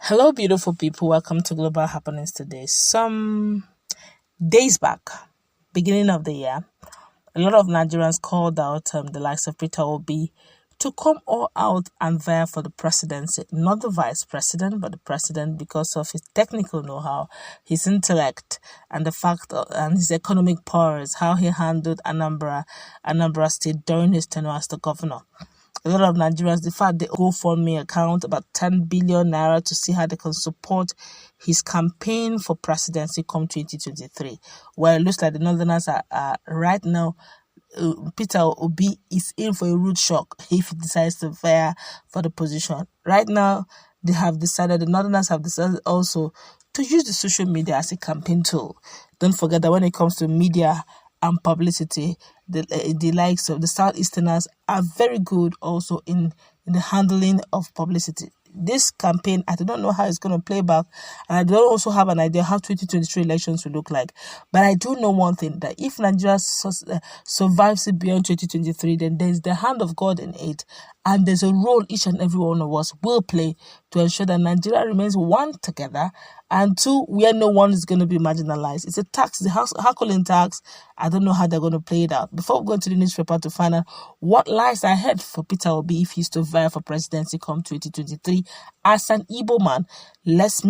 Hello, beautiful people. Welcome to Global Happenings today. Some days back, beginning of the year, a lot of Nigerians called out the likes of Peter Obi to come all out and vie for the presidency, not the vice president, but the president because of his technical know-how, his intellect, and the fact and his economic powers, how he handled Anambra State during his tenure as the governor. A lot of Nigerians, the fact they go for me account about 10 billion naira to see how they can support his campaign for presidency come 2023. Well, it looks like the Northerners are right now. Peter Obi is in for a rude shock if he decides to vie for the position. Right now, the Northerners have decided also to use the social media as a campaign tool. Don't forget that when it comes to media and publicity, the likes of the Southeasterners are very good also in the handling of publicity. This campaign, I don't know how it's going to play back, and I don't also have an idea how 2023 elections will look like. But I do know one thing, that if Nigeria survives it beyond 2023, then there's the hand of God in it, and there's a role each and every one of us will play to ensure that Nigeria remains one, together, and two, where no one is going to be marginalized. It's a tax, the Herculean tax. I don't know how they're going to play it out. Before we go to the newspaper to find out what lies ahead for Peter Obi if he's to vie for presidency come 2023, as an Igbo man, let's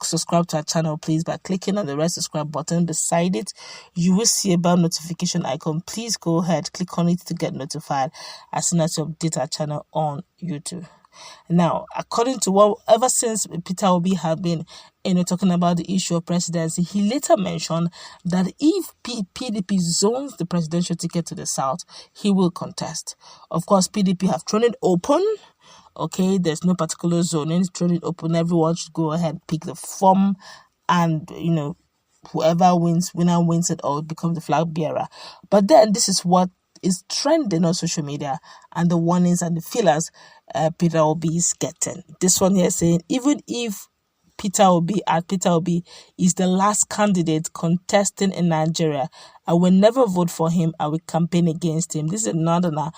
subscribe to our channel, please, by clicking on the red subscribe button. Beside it, you will see a bell notification icon. Please go ahead, click on it to get notified as soon as you update our channel on YouTube. Now, according to ever since Peter Obi had been talking about the issue of presidency, he later mentioned that if PDP zones the presidential ticket to the south, he will contest. Of course, PDP have thrown it open. Okay, there's no particular zoning, thrown it open. Everyone should go ahead, pick the form, and whoever wins it or becomes the flag bearer. But then this is what is trending on social media and the warnings and the feelers Peter Obi is getting. This one here saying, even if Peter Obi is the last candidate contesting in Nigeria, I will never vote for him. I will campaign against him. This is Northerner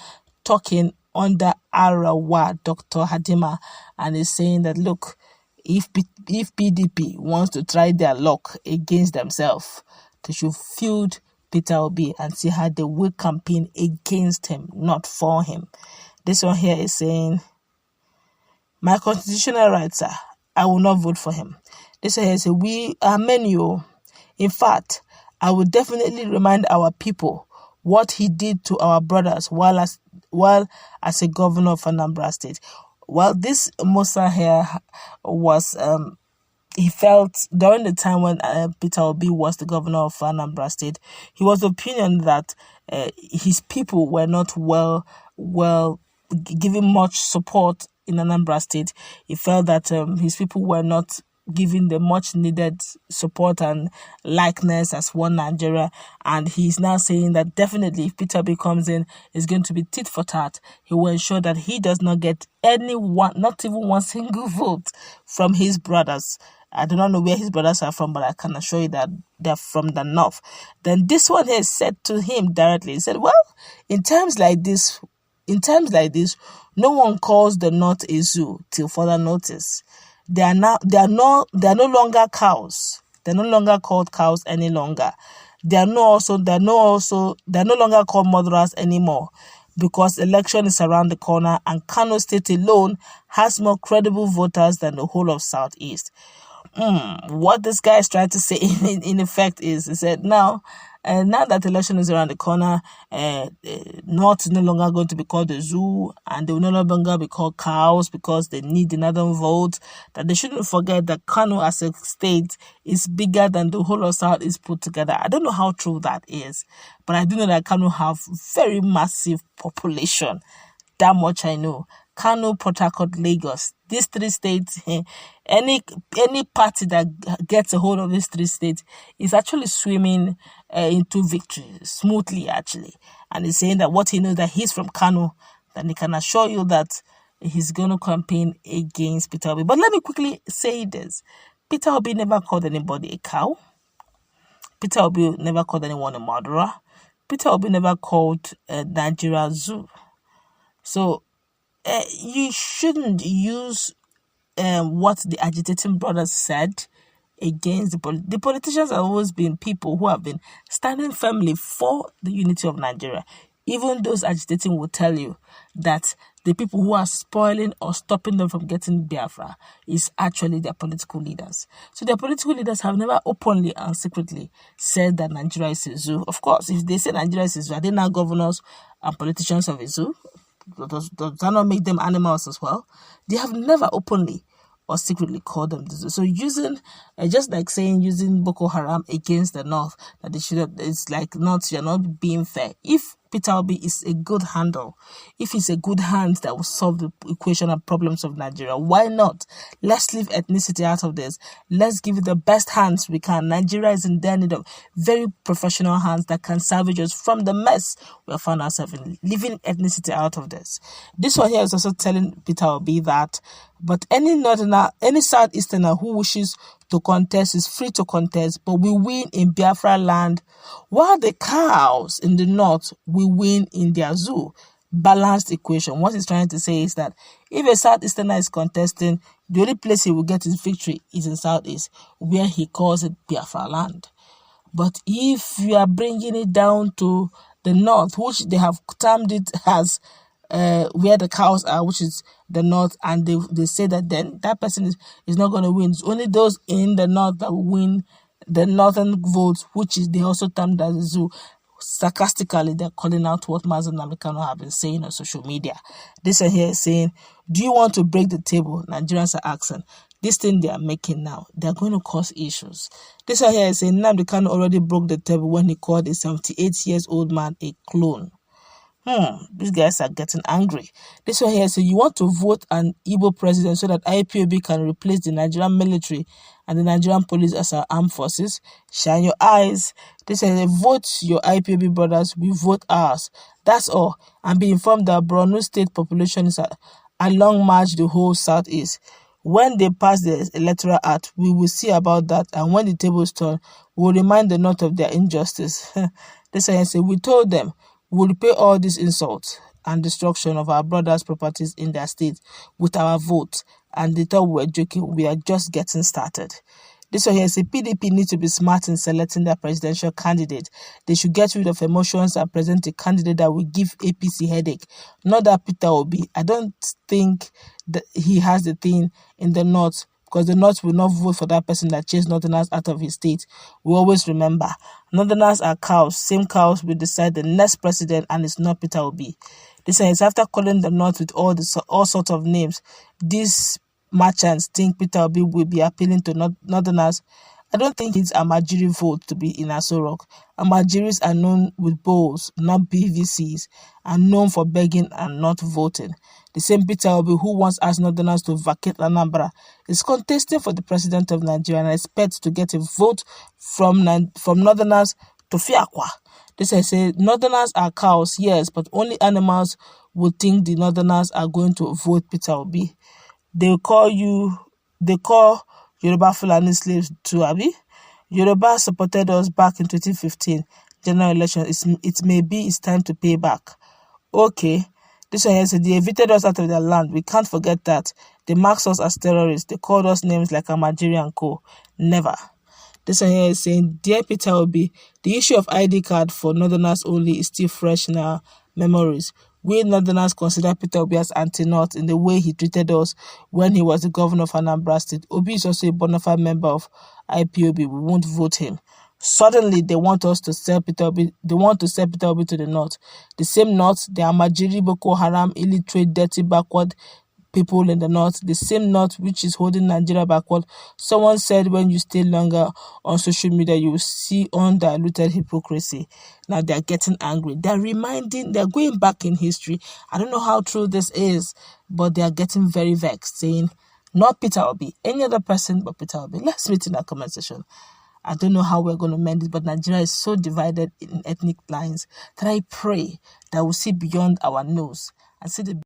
talking under Arewa, Dr. Hadima, and is saying that, look, if PDP wants to try their luck against themselves, they should field Peter Obi and see how they will campaign against him, not for him. This one here is saying, my constitutional rights are, I will not vote for him. This one here is, we are many. In fact, I will definitely remind our people what he did to our brothers while as a governor of Anambra State. Well, this Musa here was he felt during the time when Peter Obi was the governor of Anambra State, he was of the opinion that his people were not well given much support in Anambra State. He felt that his people were not giving the much needed support and likeness as one Nigeria, and he's now saying that definitely if Peter Obi comes in, it's going to be tit for tat. He will ensure that he does not get anyone, not even one single vote from his brothers. I do not know where his brothers are from, but I can assure you that they're from the north. Then this one here said to him directly, he said, well, in times like this, no one calls the north a zoo till further notice. They are no longer cows. They're no longer called cows any longer. They're no longer called murderers anymore, because election is around the corner and Kanu State alone has more credible voters than the whole of Southeast. What this guy is trying to say in effect is, he said, now that election is around the corner, North is no longer going to be called the zoo, and they will no longer be called cows because they need another vote. That they shouldn't forget that Kanu as a state is bigger than the whole of South is put together. I don't know how true that is, but I do know that Kanu have very massive population. That much I know. Kanu, Port Harcourt, Lagos. These three states, any party that gets a hold of these three states is actually swimming into victory smoothly, actually. And he's saying that what he knows, that he's from Kanu, then he can assure you that he's going to campaign against Peter Obi. But let me quickly say this. Peter Obi never called anybody a cow. Peter Obi never called anyone a murderer. Peter Obi never called Nigeria zoo. So you shouldn't use what the agitating brothers said against the politicians have always been people who have been standing firmly for the unity of Nigeria. Even those agitating will tell you that the people who are spoiling or stopping them from getting Biafra is actually their political leaders. So their political leaders have never openly and secretly said that Nigeria is a zoo. Of course, if they say Nigeria is a zoo, are they now governors and politicians of a zoo? Does that not make them animals as well? They have never openly or secretly called them this. So using, just like saying using Boko Haram against the North, that they should, it's like you're not being fair. If Peter Obi is a good handle, if he's a good hand that will solve the equation and problems of Nigeria, why not? Let's leave ethnicity out of this. Let's give it the best hands we can. Nigeria is in their need of very professional hands that can salvage us from the mess we have found ourselves in, leaving ethnicity out of this. This one here is also telling Peter Obi that, but any northerner, any southeasterner who wishes to contest is free to contest, but we win in Biafra land, while the cows in the north will win in their zoo. Balanced equation. What he's trying to say is that if a southeasterner is contesting, the only place he will get his victory is in southeast, where he calls it Biafra land. But if you are bringing it down to the north, which they have termed it as where the cows are, which is the north, and they say that then that person is not going to win. It's only those in the north that will win the northern votes, which is they also termed as a zoo. Sarcastically, they're calling out what Nnamdi Kanu have been saying on social media. This one here is saying, do you want to break the table? Nigerians are asking. This thing they are making now, they're going to cause issues. This one here is saying, Nnamdi Kanu already broke the table when he called a 78-year-old man a clone. These guys are getting angry. This one here says, you want to vote an Igbo president so that IPOB can replace the Nigerian military and the Nigerian police as our armed forces? Shine your eyes. This says, vote your IPOB brothers, we vote ours. That's all. And be informed that Borno state population is a long march the whole southeast. When they pass the electoral act, we will see about that. And when the tables turn, we will remind the north of their injustice. This one says, we told them, we will repay all these insults and destruction of our brothers' properties in their state with our vote. And they thought we were joking. We are just getting started. This one here says PDP needs to be smart in selecting their presidential candidate. They should get rid of emotions and present a candidate that will give APC headache. Not that Peter Obi. I don't think that he has the thing in the north, because the North will not vote for that person that chased Northerners out of his state. We always remember, Northerners are cows. Same cows will decide the next president, and it's not Peter Obi. This is after calling the North with all sorts of names. These merchants think Peter Obi will be appealing to Northerners. I don't think it's Amajiri vote to be in Aso Rock. Amajiris are known with bowls, not BVCs, and known for begging and not voting. The same Peter Obi who once asked Northerners to vacate Anambra is contesting for the president of Nigeria and expects to get a vote from Northerners to Fiakwa. This I say, Northerners are cows, yes, but only animals would think the Northerners are going to vote Peter Obi. They call Yoruba Fulani slaves to Abi. Yoruba supported us back in 2015 general election. It may be it's time to pay back. Okay. This one here said they evicted us out of their land. We can't forget that. They marked us as terrorists. They called us names like Amajiri and Co. Never. This one here is saying, dear Peter Obi, the issue of ID card for Northerners only is still fresh in our memories. We Northerners consider Peter Obi as anti-North in the way he treated us when he was the governor of Anambra State. Obi is also a bona fide member of IPOB. We won't vote him. Suddenly, they want us to sell Peter Obi. They want to sell Peter Obi to the North. The same North, the Amajiri, Boko Haram, illiterate, dirty, backward people in the North. The same North which is holding Nigeria backward. Someone said when you stay longer on social media, you will see undiluted hypocrisy. Now they're getting angry. They're going back in history. I don't know how true this is, but they're getting very vexed, saying, not Peter Obi, any other person but Peter Obi. Let's meet in that comment section. I don't know how we're going to mend it, but Nigeria is so divided in ethnic lines that I pray that we'll see beyond our nose and see the